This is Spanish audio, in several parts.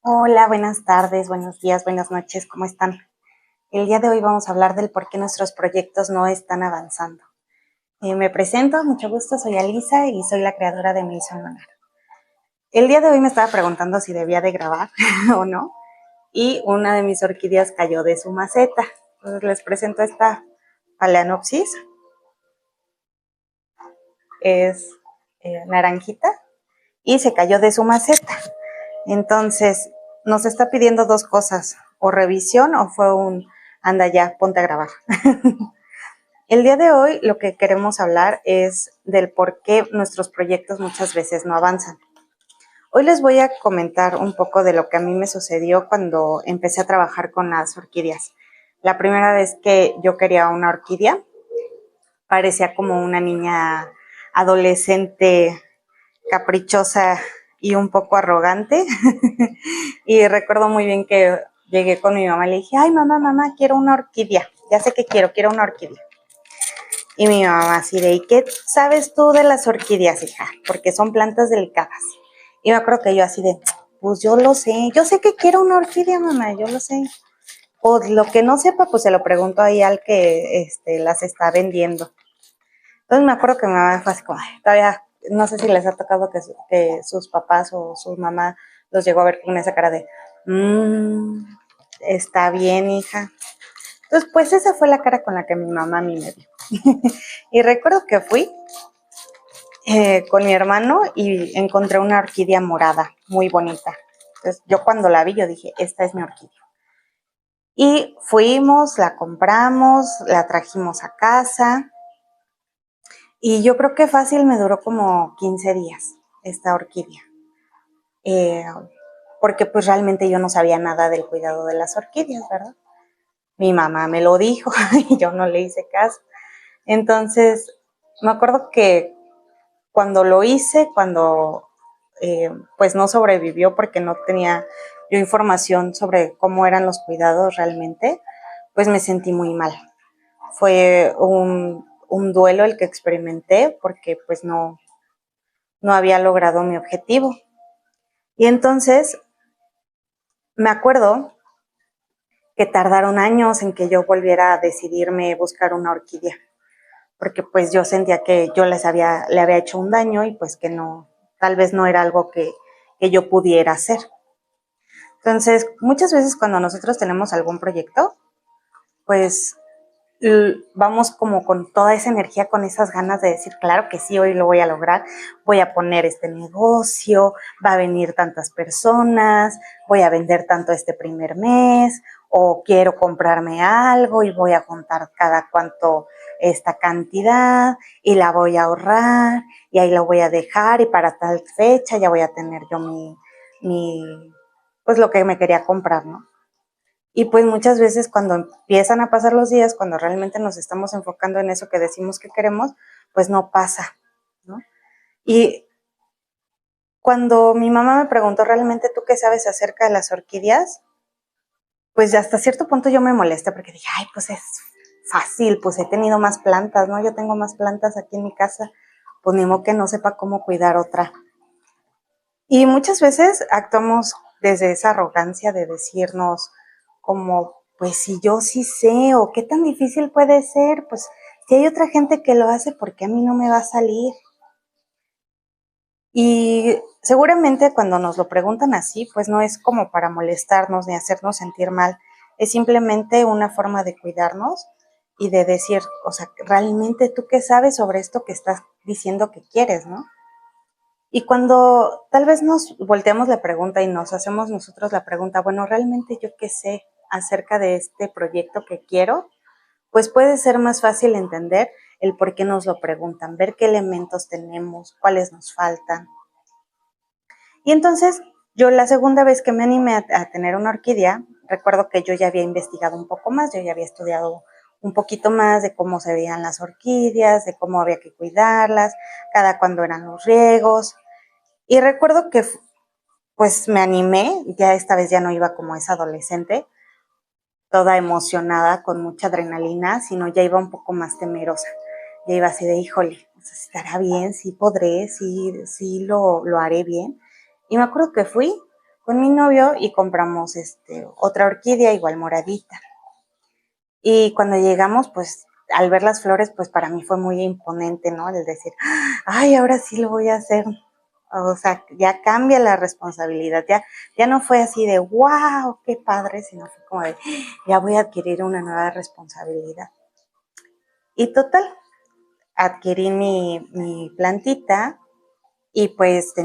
Hola, buenas tardes, buenos días, buenas noches, ¿cómo están? El día de hoy vamos a hablar del por qué nuestros proyectos no están avanzando. Me presento, mucho gusto, soy Alisa y soy la creadora de Maison Lunar. El día de hoy me estaba preguntando si debía de grabar o no, y una de mis orquídeas cayó de su maceta. Entonces les presento esta Phalaenopsis, es naranjita, y se cayó de su maceta. Entonces, nos está pidiendo dos cosas, o revisión o fue un, anda ya, ponte a grabar. El día de hoy lo que queremos hablar es del por qué nuestros proyectos muchas veces no avanzan. Hoy les voy a comentar un poco de lo que a mí me sucedió cuando empecé a trabajar con las orquídeas. La primera vez que yo quería una orquídea, parecía como una niña adolescente caprichosa y un poco arrogante. Y recuerdo muy bien que llegué con mi mamá y le dije, ay mamá, quiero una orquídea. Ya sé que quiero una orquídea. Y mi mamá así de, ¿y qué sabes tú de las orquídeas, hija? Porque son plantas delicadas. Y me acuerdo que yo así de, pues yo sé que quiero una orquídea, mamá, yo lo sé. O lo que no sepa, pues se lo pregunto ahí al que las está vendiendo. Entonces me acuerdo que mi mamá fue así como, todavía, no sé si les ha tocado que sus papás o sus mamás los llegó a ver con esa cara de, mmm, está bien, hija. Entonces, pues esa fue la cara con la que mi mamá a mí me dio. Y recuerdo que fui con mi hermano y encontré una orquídea morada, muy bonita. Entonces, yo cuando la vi, yo dije, esta es mi orquídea. Y fuimos, la compramos, la trajimos a casa. Y yo creo que fácil me duró como 15 días esta orquídea. Eh, Porque pues realmente yo no sabía nada del cuidado de las orquídeas, ¿verdad? Mi mamá me lo dijo y yo no le hice caso. Entonces, me acuerdo que cuando lo hice, cuando pues no sobrevivió porque no tenía yo información sobre cómo eran los cuidados realmente, pues me sentí muy mal. Fue un duelo el que experimenté porque pues no había logrado mi objetivo. Y entonces me acuerdo que tardaron años en que yo volviera a decidirme buscar una orquídea, porque pues yo sentía que yo le había hecho un daño y pues que no, tal vez no era algo que yo pudiera hacer. Entonces, muchas veces cuando nosotros tenemos algún proyecto, pues vamos como con toda esa energía, con esas ganas de decir, claro que sí, hoy lo voy a lograr, voy a poner este negocio, va a venir tantas personas, voy a vender tanto este primer mes, o quiero comprarme algo y voy a juntar cada cuánto esta cantidad y la voy a ahorrar y ahí lo voy a dejar y para tal fecha ya voy a tener yo pues lo que me quería comprar, ¿no? Y pues muchas veces cuando empiezan a pasar los días, cuando realmente nos estamos enfocando en eso que decimos que queremos, pues no pasa, ¿no? Y cuando mi mamá me preguntó realmente tú qué sabes acerca de las orquídeas, pues hasta cierto punto yo me molesté porque dije, ay, pues es fácil, pues he tenido más plantas, ¿no? Yo tengo más plantas aquí en mi casa, pues ni modo que no sepa cómo cuidar otra. Y muchas veces actuamos desde esa arrogancia de decirnos como, pues si yo sí sé o qué tan difícil puede ser, pues si hay otra gente que lo hace, ¿por qué a mí no me va a salir? Y seguramente cuando nos lo preguntan así, pues no es como para molestarnos ni hacernos sentir mal, es simplemente una forma de cuidarnos y de decir, o sea, realmente tú qué sabes sobre esto que estás diciendo que quieres, ¿no? Y cuando tal vez nos volteamos la pregunta y nos hacemos nosotros la pregunta, bueno, realmente yo qué sé acerca de este proyecto que quiero, pues puede ser más fácil entender el por qué nos lo preguntan, ver qué elementos tenemos, cuáles nos faltan. Y entonces yo la segunda vez que me animé a tener una orquídea, recuerdo que yo ya había investigado un poco más, yo ya había estudiado un poquito más de cómo se veían las orquídeas, de cómo había que cuidarlas, cada cuándo eran los riegos. Y recuerdo que pues me animé, ya esta vez ya no iba como esa adolescente, toda emocionada, con mucha adrenalina, sino ya iba un poco más temerosa. Ya iba así de, híjole, estará bien, sí podré, sí lo haré bien. Y me acuerdo que fui, con mi novio y compramos otra orquídea igual moradita. Y cuando llegamos, pues al ver las flores, pues para mí fue muy imponente, ¿no? El decir, ay, ahora sí lo voy a hacer. O sea, ya cambia la responsabilidad, ya no fue así de, wow, qué padre, sino fue como de, ya voy a adquirir una nueva responsabilidad. Y total, adquirí mi plantita y pues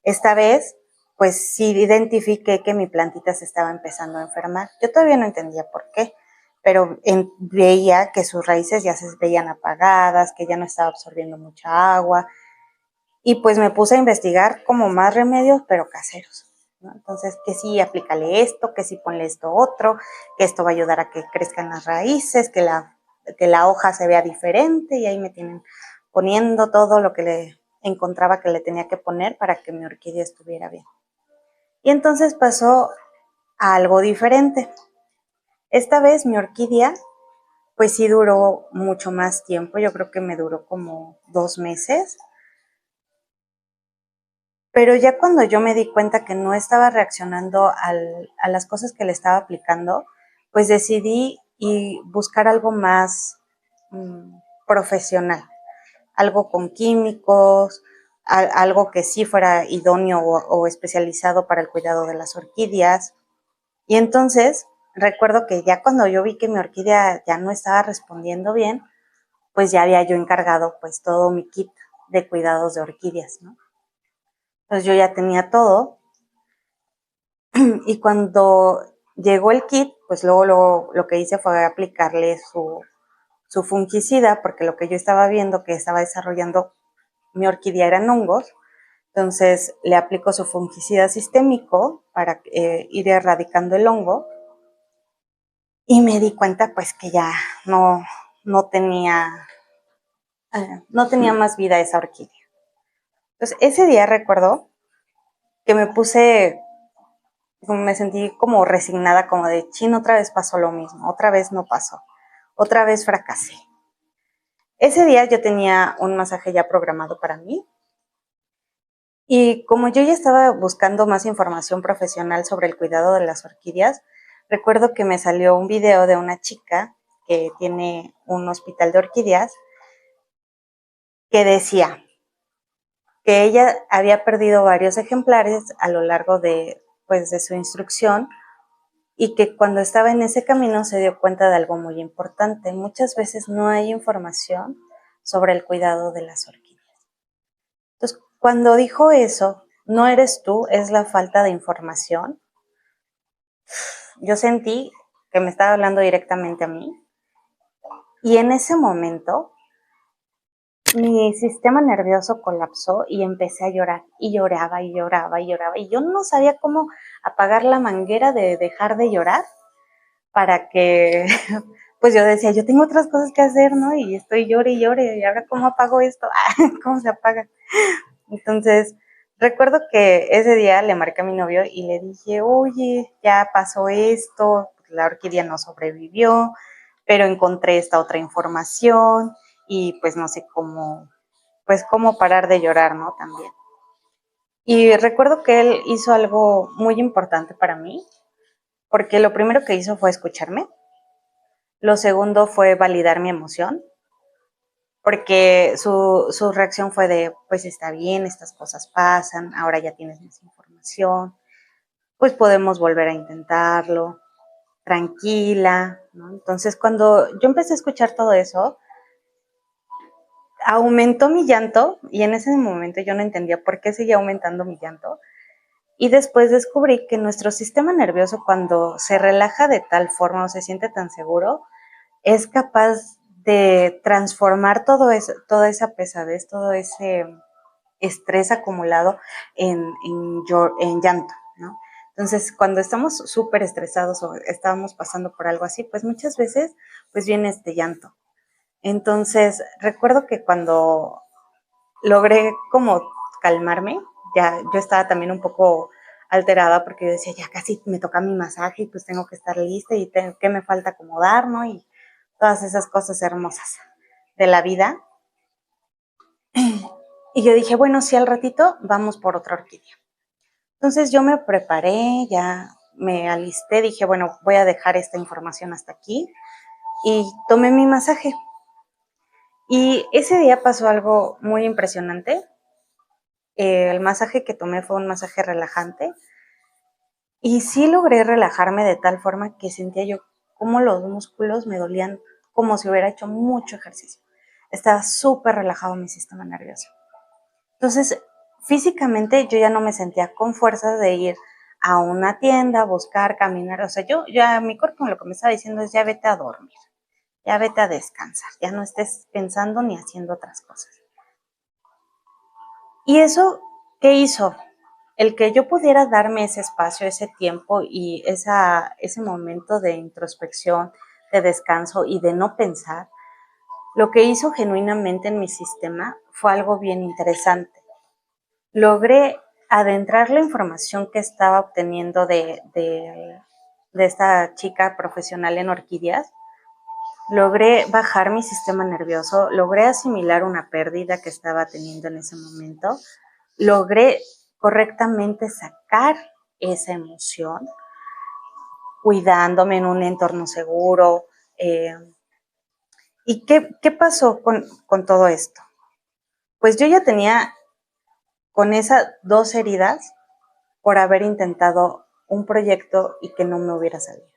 esta vez, pues sí identifiqué que mi plantita se estaba empezando a enfermar. Yo todavía no entendía por qué, pero veía que sus raíces ya se veían apagadas, que ya no estaba absorbiendo mucha agua, y pues me puse a investigar como más remedios, pero caseros, ¿no? Entonces, que sí, aplícale esto, que sí, ponle esto otro, que esto va a ayudar a que crezcan las raíces, que la hoja se vea diferente, y ahí me tienen poniendo todo lo que le encontraba que le tenía que poner para que mi orquídea estuviera bien. Y entonces pasó a algo diferente. Esta vez mi orquídea, pues sí duró mucho más tiempo, yo creo que me duró como 2 meses. Pero ya cuando yo me di cuenta que no estaba reaccionando a las cosas que le estaba aplicando, pues decidí y buscar algo más profesional, algo con químicos, algo que sí fuera idóneo o especializado para el cuidado de las orquídeas. Y entonces recuerdo que ya cuando yo vi que mi orquídea ya no estaba respondiendo bien, pues ya había yo encargado pues todo mi kit de cuidados de orquídeas, ¿no? Entonces yo ya tenía todo. Y cuando llegó el kit, pues luego lo que hice fue aplicarle su fungicida, porque lo que yo estaba viendo que estaba desarrollando mi orquídea eran hongos. Entonces le aplico su fungicida sistémico para ir erradicando el hongo. Y me di cuenta pues que ya no, no tenía, no tenía más vida esa orquídea. Entonces ese día recuerdo que me sentí como resignada, como de, chin, otra vez pasó lo mismo, otra vez no pasó, otra vez fracasé. Ese día yo tenía un masaje ya programado para mí y como yo ya estaba buscando más información profesional sobre el cuidado de las orquídeas, recuerdo que me salió un video de una chica que tiene un hospital de orquídeas que decía que ella había perdido varios ejemplares a lo largo pues, de su instrucción, y que cuando estaba en ese camino se dio cuenta de algo muy importante. Muchas veces no hay información sobre el cuidado de las orquídeas. Entonces, cuando dijo eso, no eres tú, es la falta de información, yo sentí que me estaba hablando directamente a mí, y en ese momento mi sistema nervioso colapsó y empecé a llorar, y lloraba y lloraba y lloraba, y yo no sabía cómo apagar la manguera de dejar de llorar para que, pues yo decía, yo tengo otras cosas que hacer, ¿no? Y estoy llore y llore, y ahora ¿cómo apago esto? ¿Cómo se apaga? Entonces, recuerdo que ese día le marqué a mi novio y le dije, oye, ya pasó esto, la orquídea no sobrevivió, pero encontré esta otra información y pues no sé cómo parar de llorar, ¿no? También. Y recuerdo que él hizo algo muy importante para mí, porque lo primero que hizo fue escucharme. Lo segundo fue validar mi emoción, porque su reacción fue de, pues está bien, estas cosas pasan, ahora ya tienes más información, pues podemos volver a intentarlo, tranquila, ¿no? Entonces, cuando yo empecé a escuchar todo eso, aumentó mi llanto, y en ese momento yo no entendía por qué seguía aumentando mi llanto, y después descubrí que nuestro sistema nervioso, cuando se relaja de tal forma o se siente tan seguro, es capaz de transformar toda esa pesadez, todo ese estrés acumulado en llanto, ¿no? Entonces, cuando estamos súper estresados o estábamos pasando por algo así, pues muchas veces pues viene este llanto. Entonces, recuerdo que cuando logré como calmarme, ya yo estaba también un poco alterada porque yo decía, ya casi me toca mi masaje y pues tengo que estar lista y qué me falta acomodar, ¿no? Y todas esas cosas hermosas de la vida. Y yo dije, bueno, sí, al ratito vamos por otra orquídea. Entonces yo me preparé, ya me alisté, dije, bueno, voy a dejar esta información hasta aquí y tomé mi masaje. Y ese día pasó algo muy impresionante. El masaje que tomé fue un masaje relajante y sí logré relajarme de tal forma que sentía yo como los músculos me dolían como si hubiera hecho mucho ejercicio. Estaba súper relajado mi sistema nervioso. Entonces, físicamente yo ya no me sentía con fuerzas de ir a una tienda, buscar, caminar. O sea, yo ya mi cuerpo lo que me estaba diciendo es ya vete a dormir, ya vete a descansar, ya no estés pensando ni haciendo otras cosas. ¿Y eso qué hizo? El que yo pudiera darme ese espacio, ese tiempo y ese momento de introspección, de descanso y de no pensar, lo que hizo genuinamente en mi sistema fue algo bien interesante. Logré adentrar la información que estaba obteniendo de esta chica profesional en orquídeas, logré bajar mi sistema nervioso, logré asimilar una pérdida que estaba teniendo en ese momento, logré correctamente sacar esa emoción, cuidándome en un entorno seguro. ¿Y qué pasó con todo esto? Pues yo ya tenía con esas dos heridas por haber intentado un proyecto y que no me hubiera salido.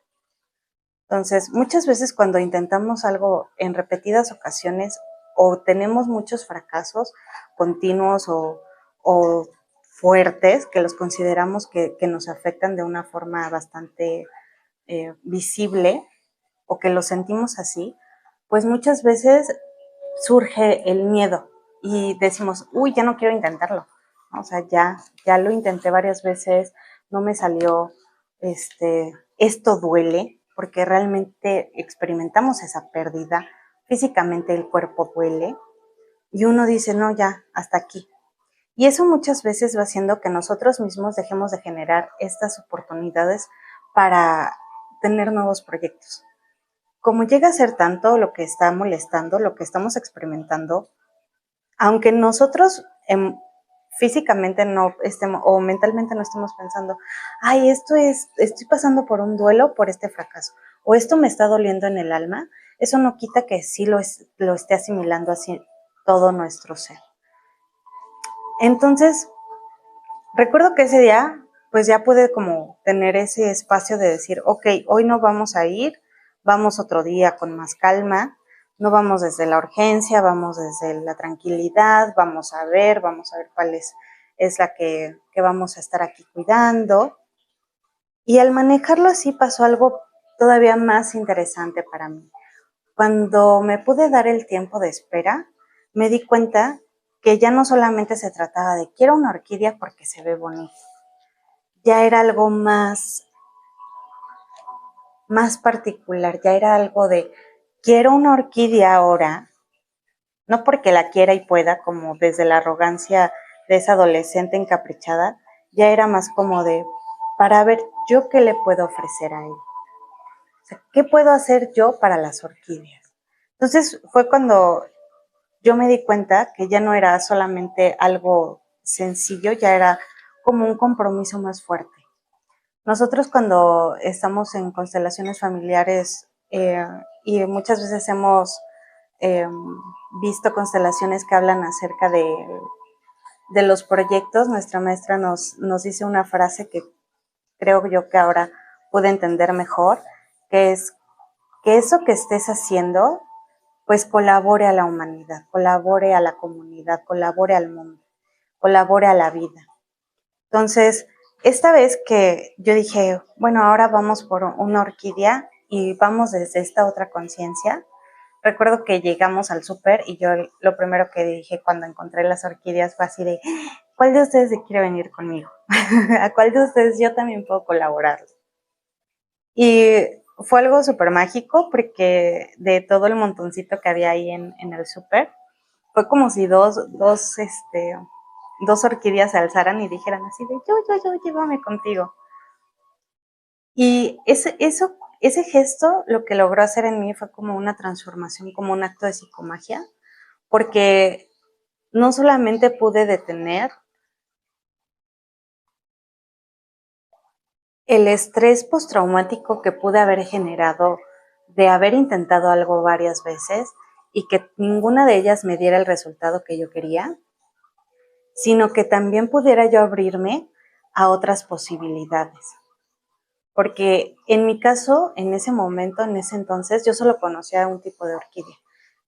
Entonces, muchas veces cuando intentamos algo en repetidas ocasiones o tenemos muchos fracasos continuos o fuertes que los consideramos que nos afectan de una forma bastante visible o que lo sentimos así, pues muchas veces surge el miedo y decimos, uy, ya no quiero intentarlo. O sea, ya lo intenté varias veces, no me salió, esto duele, porque realmente experimentamos esa pérdida, físicamente el cuerpo duele, y uno dice, no, ya, hasta aquí. Y eso muchas veces va haciendo que nosotros mismos dejemos de generar estas oportunidades para tener nuevos proyectos. Como llega a ser tanto lo que está molestando, lo que estamos experimentando, aunque nosotros físicamente no estemos o mentalmente no estemos pensando, ay, estoy pasando por un duelo por este fracaso, o esto me está doliendo en el alma, eso no quita que sí lo esté asimilando así todo nuestro ser. Entonces, recuerdo que ese día, pues ya pude como tener ese espacio de decir, ok, hoy no vamos a ir, vamos otro día con más calma, no vamos desde la urgencia, vamos desde la tranquilidad, vamos a ver cuál es la que vamos a estar aquí cuidando. Y al manejarlo así pasó algo todavía más interesante para mí. Cuando me pude dar el tiempo de espera, me di cuenta que ya no solamente se trataba de quiero una orquídea porque se ve bonita, ya era algo más particular, ya era algo de quiero una orquídea ahora, no porque la quiera y pueda, como desde la arrogancia de esa adolescente encaprichada, ya era más como de para ver yo qué le puedo ofrecer a él. O sea, ¿qué puedo hacer yo para las orquídeas? Entonces fue cuando yo me di cuenta que ya no era solamente algo sencillo, ya era como un compromiso más fuerte. Nosotros cuando estamos en constelaciones familiares y muchas veces hemos eh, visto constelaciones que hablan acerca de los proyectos, nuestra maestra nos dice una frase que creo yo que ahora pude entender mejor, que es que eso que estés haciendo, pues colabore a la humanidad, colabore a la comunidad, colabore al mundo, colabore a la vida. Entonces, esta vez que yo dije, bueno, ahora vamos por una orquídea y vamos desde esta otra conciencia, recuerdo que llegamos al súper y yo lo primero que dije cuando encontré las orquídeas fue así de, ¿cuál de ustedes quiere venir conmigo? ¿A cuál de ustedes yo también puedo colaborar? Y fue algo súper mágico porque de todo el montoncito que había ahí en el súper, fue como si dos orquídeas se alzaran y dijeran así de yo, llévame contigo. Y ese gesto lo que logró hacer en mí fue como una transformación, como un acto de psicomagia, porque no solamente pude detener el estrés postraumático que pude haber generado de haber intentado algo varias veces y que ninguna de ellas me diera el resultado que yo quería, sino que también pudiera yo abrirme a otras posibilidades. Porque en mi caso, en ese momento, en ese entonces, yo solo conocía un tipo de orquídea.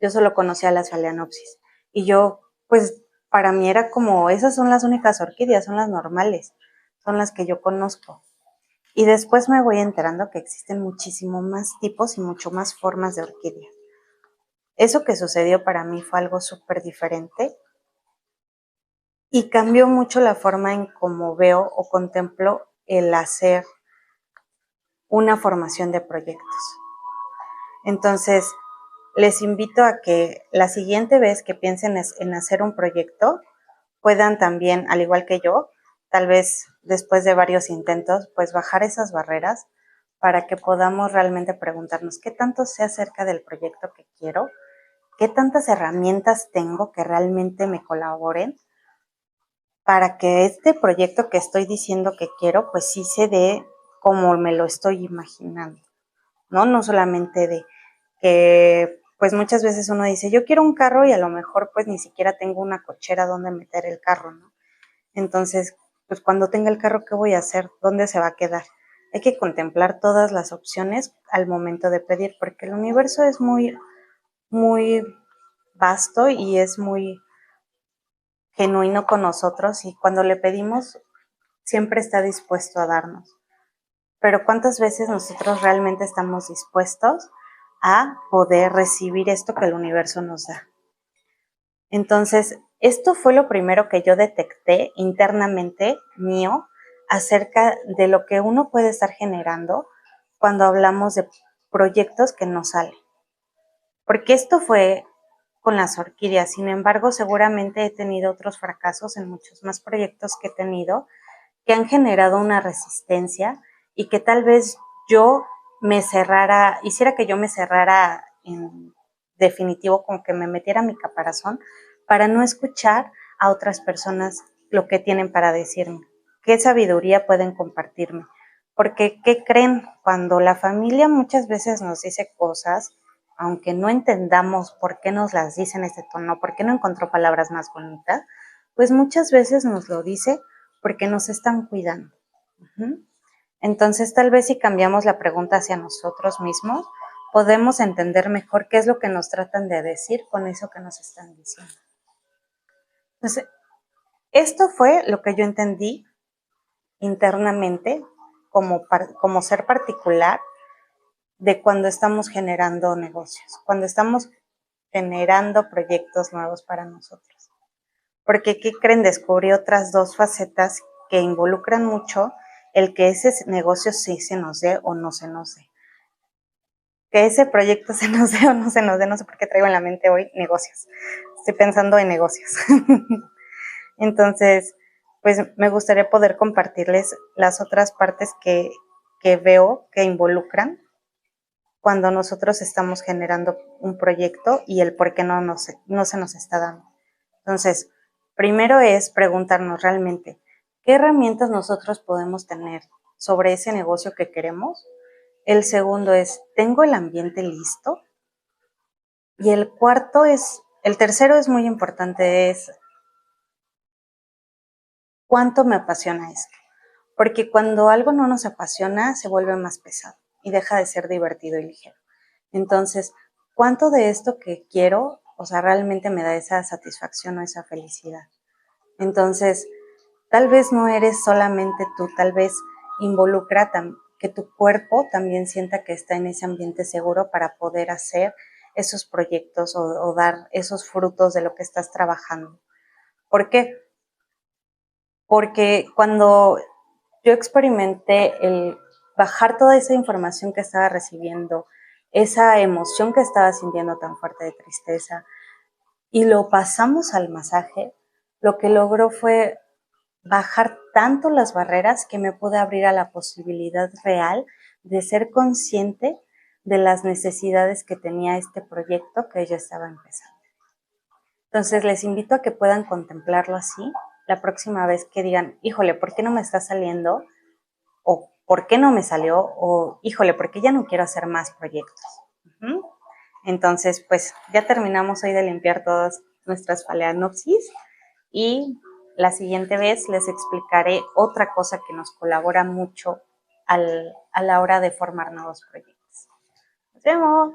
Yo solo conocía las Phalaenopsis. Y yo, pues, para mí era como, esas son las únicas orquídeas, son las normales, son las que yo conozco. Y después me voy enterando que existen muchísimo más tipos y mucho más formas de orquídeas. Eso que sucedió para mí fue algo súper diferente y cambió mucho la forma en cómo veo o contemplo el hacer una formación de proyectos. Entonces, les invito a que la siguiente vez que piensen en hacer un proyecto, puedan también, al igual que yo, tal vez después de varios intentos, pues bajar esas barreras para que podamos realmente preguntarnos qué tanto sé acerca del proyecto que quiero, qué tantas herramientas tengo que realmente me colaboren para que este proyecto que estoy diciendo que quiero, pues sí se dé como me lo estoy imaginando, ¿no? No solamente de que, pues muchas veces uno dice, yo quiero un carro y a lo mejor pues ni siquiera tengo una cochera donde meter el carro, ¿no? Entonces, pues cuando tenga el carro, ¿qué voy a hacer? ¿Dónde se va a quedar? Hay que contemplar todas las opciones al momento de pedir, porque el universo es muy vasto y es muy genuino con nosotros y cuando le pedimos siempre está dispuesto a darnos. Pero ¿cuántas veces nosotros realmente estamos dispuestos a poder recibir esto que el universo nos da? Entonces, esto fue lo primero que yo detecté internamente mío acerca de lo que uno puede estar generando cuando hablamos de proyectos que no salen. Porque esto fue con las orquídeas, sin embargo, seguramente he tenido otros fracasos en muchos más proyectos que he tenido que han generado una resistencia y que tal vez yo me cerrara, hiciera que yo me cerrara en definitivo, como que me metiera mi caparazón para no escuchar a otras personas lo que tienen para decirme, qué sabiduría pueden compartirme. Porque, ¿qué creen? Cuando la familia muchas veces nos dice cosas, aunque no entendamos por qué nos las dice en este tono, por qué no encontró palabras más bonitas, pues muchas veces nos lo dice porque nos están cuidando. Entonces, tal vez si cambiamos la pregunta hacia nosotros mismos, podemos entender mejor qué es lo que nos tratan de decir con eso que nos están diciendo. Entonces, esto fue lo que yo entendí internamente como ser particular de cuando estamos generando negocios, cuando estamos generando proyectos nuevos para nosotros. Porque, ¿qué creen? Descubrí otras dos facetas que involucran mucho el que ese negocio sí se nos dé o no se nos dé. Que ese proyecto se nos dé o no se nos dé, no sé por qué traigo en la mente hoy negocios. Estoy pensando en negocios. Entonces, pues me gustaría poder compartirles las otras partes que veo que involucran cuando nosotros estamos generando un proyecto y el por qué no se nos está dando. Entonces, primero es preguntarnos realmente, ¿qué herramientas nosotros podemos tener sobre ese negocio que queremos? El segundo es, ¿tengo el ambiente listo? Y el tercero es muy importante, es ¿cuánto me apasiona esto? Porque cuando algo no nos apasiona, se vuelve más pesado y deja de ser divertido y ligero. Entonces, ¿cuánto de esto que quiero, o sea, realmente me da esa satisfacción o esa felicidad? Entonces, tal vez no eres solamente tú, tal vez involucra que tu cuerpo también sienta que está en ese ambiente seguro para poder hacer esos proyectos o dar esos frutos de lo que estás trabajando. ¿Por qué? Porque cuando yo experimenté el bajar toda esa información que estaba recibiendo, esa emoción que estaba sintiendo tan fuerte de tristeza, y lo pasamos al masaje, lo que logró fue bajar tanto las barreras que me pude abrir a la posibilidad real de ser consciente de las necesidades que tenía este proyecto que yo estaba empezando. Entonces les invito a que puedan contemplarlo así la próxima vez que digan, híjole, ¿por qué no me está saliendo? O por qué no me salió o, híjole, ¿por qué ya no quiero hacer más proyectos? Entonces, pues ya terminamos hoy de limpiar todas nuestras phalaenopsis y la siguiente vez les explicaré otra cosa que nos colabora mucho a la hora de formar nuevos proyectos. Nos vemos.